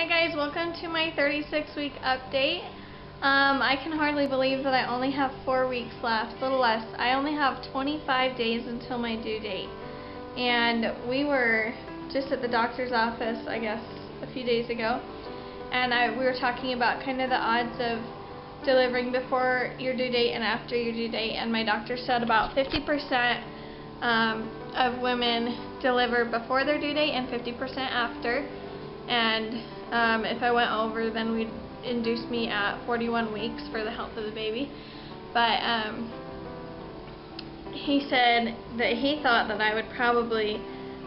Hi guys, welcome to my 36-week update. I can hardly believe that I only have 4 weeks left, a little less. I only have 25 days until my due date. And we were just at the doctor's office, I guess, a few days ago. And we were talking about kind of the odds of delivering before your due date and after your due date. And my doctor said about 50% of women deliver before their due date and 50% after. And if I went over, then we'd induce me at 41 weeks for the health of the baby. But he said that he thought that I would probably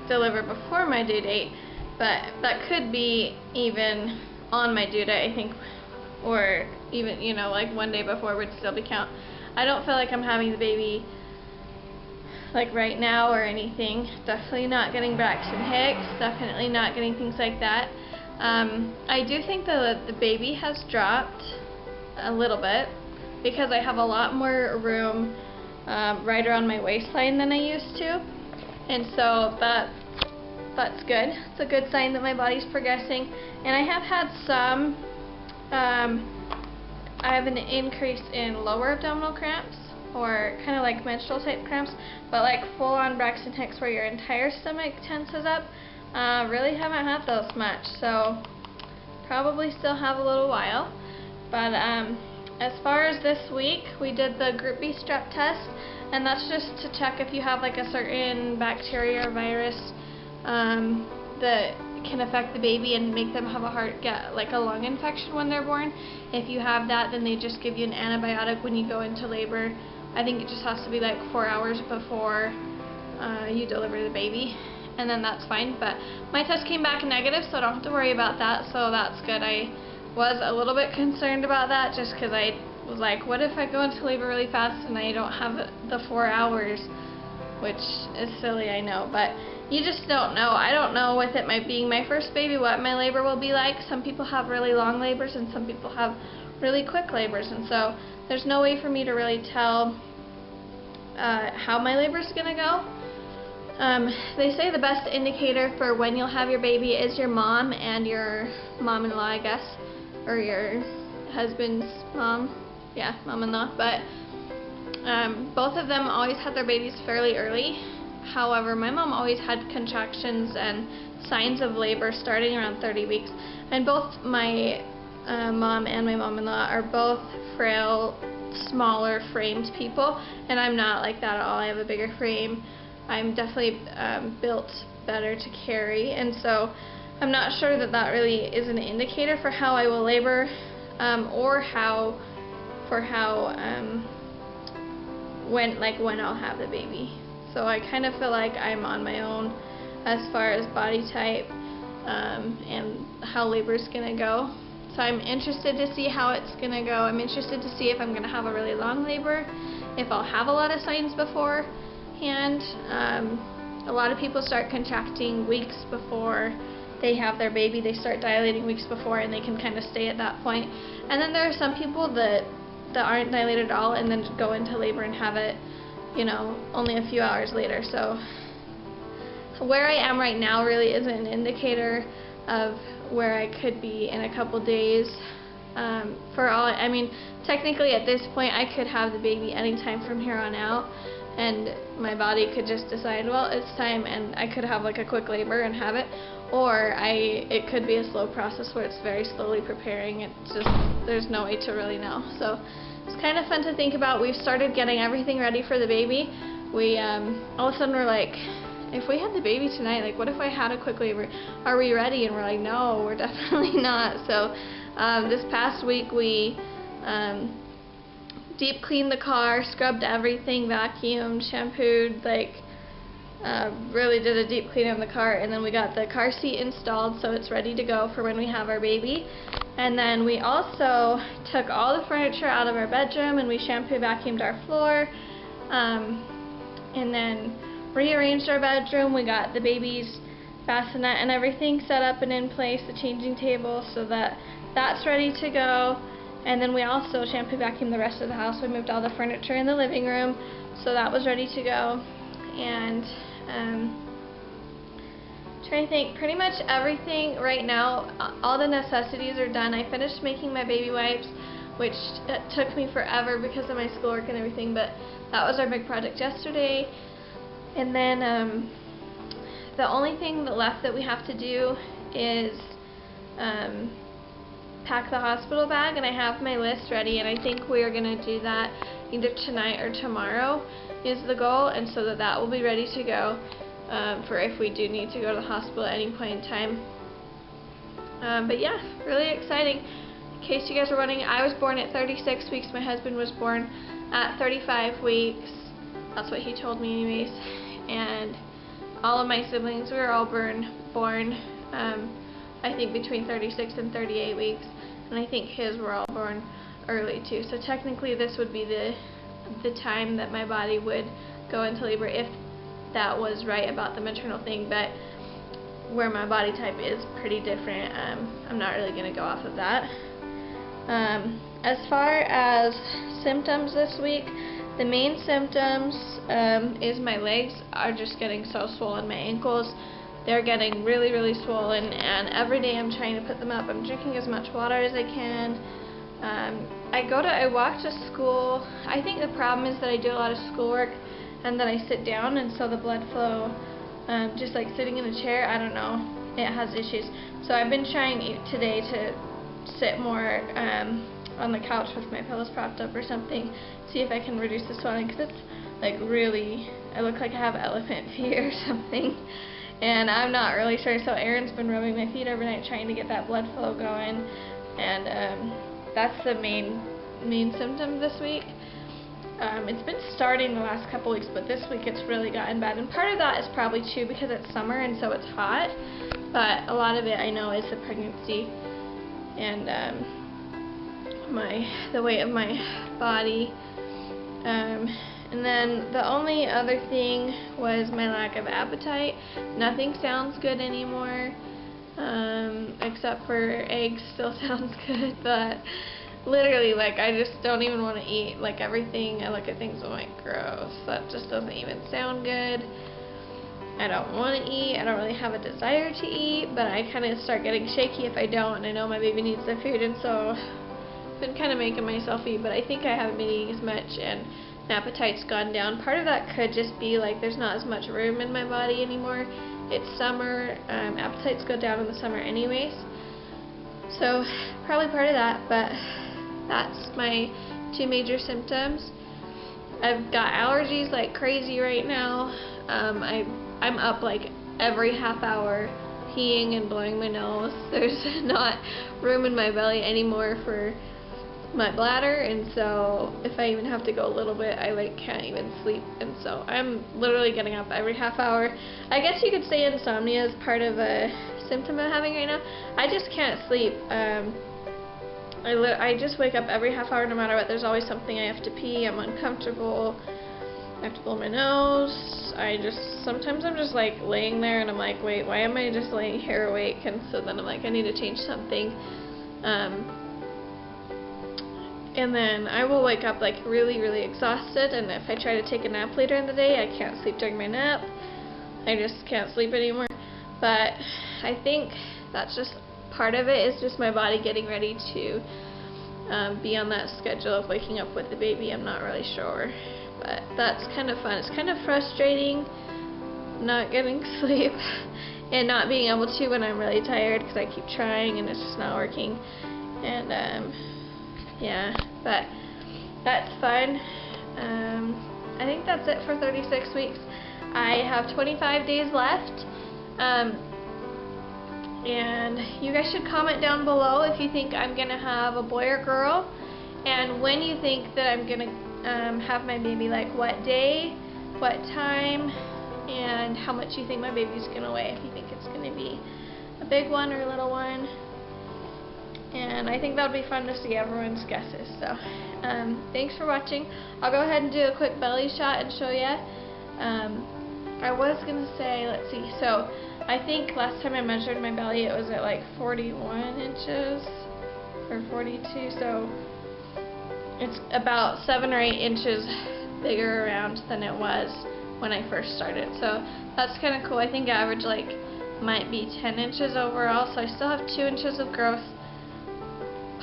deliver before my due date, but that could be even on my due date, I think, or even, like 1 day before would still be count. I don't feel like I'm having the baby like right now or anything. Definitely not getting Braxton Hicks, definitely not getting things like that. I do think that the baby has dropped a little bit because I have a lot more room right around my waistline than I used to, and so that's good. It's a good sign that my body's progressing. And I have had some I have an increase in lower abdominal cramps, or kind of like menstrual type cramps, but like full on Braxton Hicks where your entire stomach tenses up, really haven't had those much, so probably still have a little while. But as far as this week, we did the Group B strep test, and that's just to check if you have like a certain bacteria or virus that can affect the baby and make them have get like a lung infection when they're born. If you have that, then they just give you an antibiotic when you go into labor. I think it just has to be like 4 hours before you deliver the baby, and then that's fine. But my test came back negative, so I don't have to worry about that, so that's good. I was a little bit concerned about that just because I was like, what if I go into labor really fast and I don't have the 4 hours, which is silly, I know, but you just don't know. I don't know with it being my first baby what my labor will be like. Some people have really long labors and some people have really quick labors, and so there's no way for me to really tell how my labor is going to go. They say the best indicator for when you'll have your baby is your mom and your mom-in-law, I guess, or your husband's mom. Yeah, mom-in-law. But both of them always had their babies fairly early. However, my mom always had contractions and signs of labor starting around 30 weeks. And both my mom and my mom-in-law are both frail, smaller framed people, and I'm not like that at all. I have a bigger frame. I'm definitely built better to carry, and so I'm not sure that really is an indicator for how I will labor, or when I'll have the baby. So I kind of feel like I'm on my own as far as body type and how labor's gonna go. So I'm interested to see how it's going to go. I'm interested to see if I'm going to have a really long labor, if I'll have a lot of signs beforehand. A lot of people start contracting weeks before they have their baby. They start dilating weeks before, and they can kind of stay at that point. And then there are some people that aren't dilated at all and then go into labor and have it, only a few hours later. So where I am right now really isn't an indicator of where I could be in a couple days. Technically at this point I could have the baby anytime from here on out, and my body could just decide, well, it's time, and I could have like a quick labor and have it, or it could be a slow process where it's very slowly preparing. It's just, there's no way to really know. So it's kind of fun to think about. We've started getting everything ready for the baby. We all of a sudden we're like, if we had the baby tonight, like what if I had a quick labor? Are we ready? And we're like, no, we're definitely not. So this past week we deep cleaned the car, scrubbed everything, vacuumed, shampooed, really did a deep clean of the car, and then we got the car seat installed so it's ready to go for when we have our baby. And then we also took all the furniture out of our bedroom, and we shampoo vacuumed our floor, and then rearranged our bedroom. We got the baby's bassinet and everything set up and in place, the changing table, so that's ready to go. And then we also shampoo vacuumed the rest of the house. We moved all the furniture in the living room, so that was ready to go. And Trying to think, pretty much everything right now, all the necessities are done. I finished making my baby wipes, which took me forever because of my schoolwork and everything, but that was our big project yesterday. And then the only thing left that we have to do is pack the hospital bag, and I have my list ready, and I think we are going to do that either tonight or tomorrow is the goal, and so that will be ready to go for if we do need to go to the hospital at any point in time. But yeah, really exciting. In case you guys are wondering, I was born at 36 weeks. My husband was born at 35 weeks. That's what he told me anyways. And all of my siblings were all born I think between 36 and 38 weeks. And I think his were all born early too. So technically this would be the time that my body would go into labor if that was right about the maternal thing, but where my body type is pretty different, I'm not really going to go off of that. As far as symptoms this week, the main symptoms is my legs are just getting so swollen. My ankles, they're getting really, really swollen, and every day I'm trying to put them up. I'm drinking as much water as I can. I walk to school. I think the problem is that I do a lot of schoolwork and then I sit down, and so the blood flow, just like sitting in a chair, I don't know, it has issues. So I've been trying today to sit more on the couch with my pillows propped up or something, see if I can reduce the swelling, because it's like really, I look like I have elephant feet or something, and I'm not really sure. So Aaron's been rubbing my feet every night trying to get that blood flow going, and that's the main symptom this week. It's been starting the last couple weeks, but this week it's really gotten bad, and part of that is probably too because it's summer and so it's hot, but a lot of it I know is the pregnancy and the weight of my body. And then the only other thing was my lack of appetite. Nothing sounds good anymore, except for eggs still sounds good, but literally, like, I just don't even want to eat. Like, everything, I look at things, I'm like, gross, that just doesn't even sound good. I don't want to eat. I don't really have a desire to eat, but I kind of start getting shaky if I don't, and I know my baby needs the food, and so I've been kind of making myself eat, but I think I haven't been eating as much, and my appetite's gone down. Part of that could just be, like, there's not as much room in my body anymore. It's summer. Appetites go down in the summer anyways, so probably part of that, but that's my two major symptoms. I've got allergies like crazy right now. I'm up like every half hour peeing and blowing my nose. There's not room in my belly anymore for my bladder, and so if I even have to go a little bit, I like can't even sleep, and so I'm literally getting up every half hour. I guess you could say insomnia is part of a symptom I'm having right now. I just can't sleep. I just wake up every half hour no matter what. There's always something I have to pee. I'm uncomfortable. I have to blow my nose. Sometimes I'm just like laying there and I'm like, wait, why am I just laying here awake? And so then I'm like, I need to change something. And then I will wake up like really, really exhausted, and if I try to take a nap later in the day, I can't sleep during my nap. I just can't sleep anymore. But I think that's just part of it, is just my body getting ready to be on that schedule of waking up with the baby. I'm not really sure, but that's kind of fun. It's kind of frustrating not getting sleep and not being able to when I'm really tired, because I keep trying and it's just not working. And yeah, but that's fun. I think that's it for 36 weeks. I have 25 days left. And you guys should comment down below if you think I'm going to have a boy or girl, and when you think that I'm going to have my baby, like what day, what time, and how much you think my baby's going to weigh, if you think it's going to be a big one or a little one. And I think that would be fun to see everyone's guesses. So thanks for watching. I'll go ahead and do a quick belly shot and show you. I was going to say, let's see, so I think last time I measured my belly it was at like 41 inches or 42, so it's about 7 or 8 inches bigger around than it was when I first started. So that's kind of cool. I think I average like might be 10 inches overall, so I still have 2 inches of growth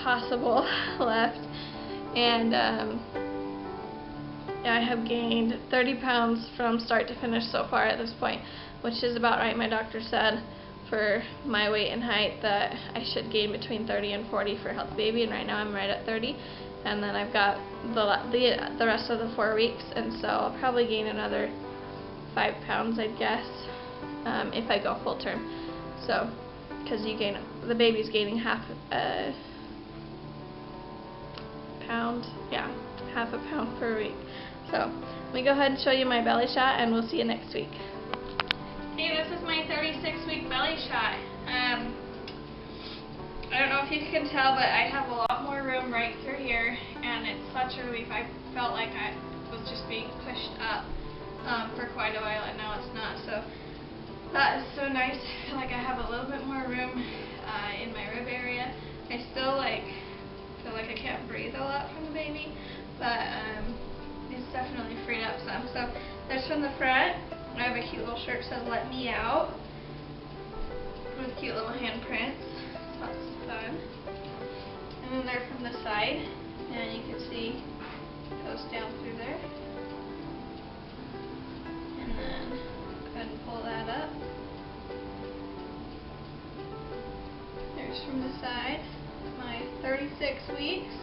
possible left. And I have gained 30 pounds from start to finish so far at this point, which is about right. My doctor said for my weight and height that I should gain between 30 and 40 for a healthy baby, and right now I'm right at 30. And then I've got the rest of the 4 weeks, and so I'll probably gain another 5 pounds, I'd guess, if I go full term. So, because the baby's gaining half a pound, half a pound per week. So, let me go ahead and show you my belly shot, and we'll see you next week. Okay, this is my 36-week belly shot. I don't know if you can tell, but I have a lot more room right through here, and it's such a relief. I felt like I was just being pushed up for quite a while, and now it's not. So that is so nice. I feel like I have a little bit more room in my rib area. I still feel like I can't breathe a lot from the baby, but it's definitely freed up some. So there's from the front. I have a cute little shirt that says "Let Me Out" with cute little handprints. That's fun. And then they're from the side, and you can see it goes down through there. And then go ahead and pull that up. There's from the side my 36 weeks.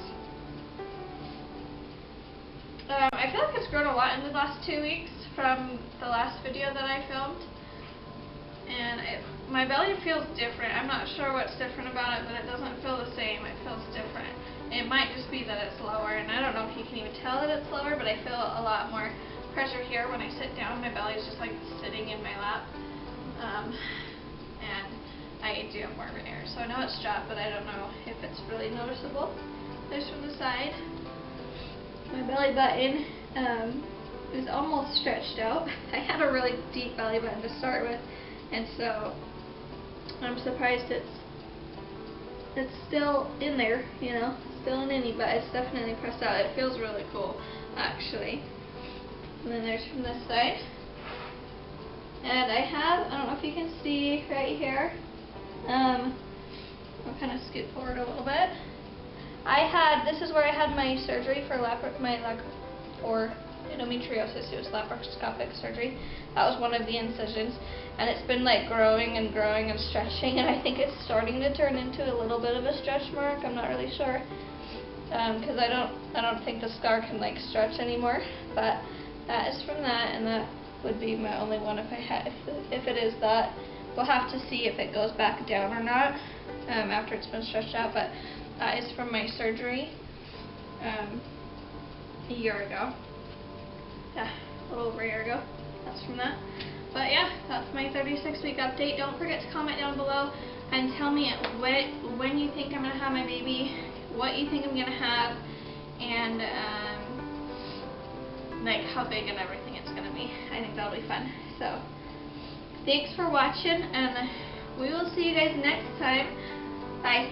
I feel like it's grown a lot in the last 2 weeks from the last video that I filmed. And my belly feels different. I'm not sure what's different about it, but it doesn't feel the same. It feels different. It might just be that it's lower, and I don't know if you can even tell that it's lower, but I feel a lot more pressure here when I sit down. My belly is just like sitting in my lap. And I do have more of an air, so I know it's dropped, but I don't know if it's really noticeable. There's from the side. My belly button is almost stretched out. I had a really deep belly button to start with, and so I'm surprised it's still in there, still an innie, but it's definitely pressed out. It feels really cool, actually. And then there's from this side. And I don't know if you can see right here, I'll kind of scoot forward a little bit. This is where I had my surgery for endometriosis. It was laparoscopic surgery. That was one of the incisions, and it's been growing and growing and stretching, and I think it's starting to turn into a little bit of a stretch mark. I'm not really sure, because I don't think the scar can stretch anymore. But that is from that, and that would be my only one if it is that. We'll have to see if it goes back down or not after it's been stretched out. But that is from my surgery a year ago. Yeah, a little over a year ago. That's from that. But yeah, that's my 36-week update. Don't forget to comment down below and tell me when you think I'm going to have my baby, what you think I'm going to have, and how big and everything it's going to be. I think that'll be fun. So, thanks for watching, and we will see you guys next time. Bye.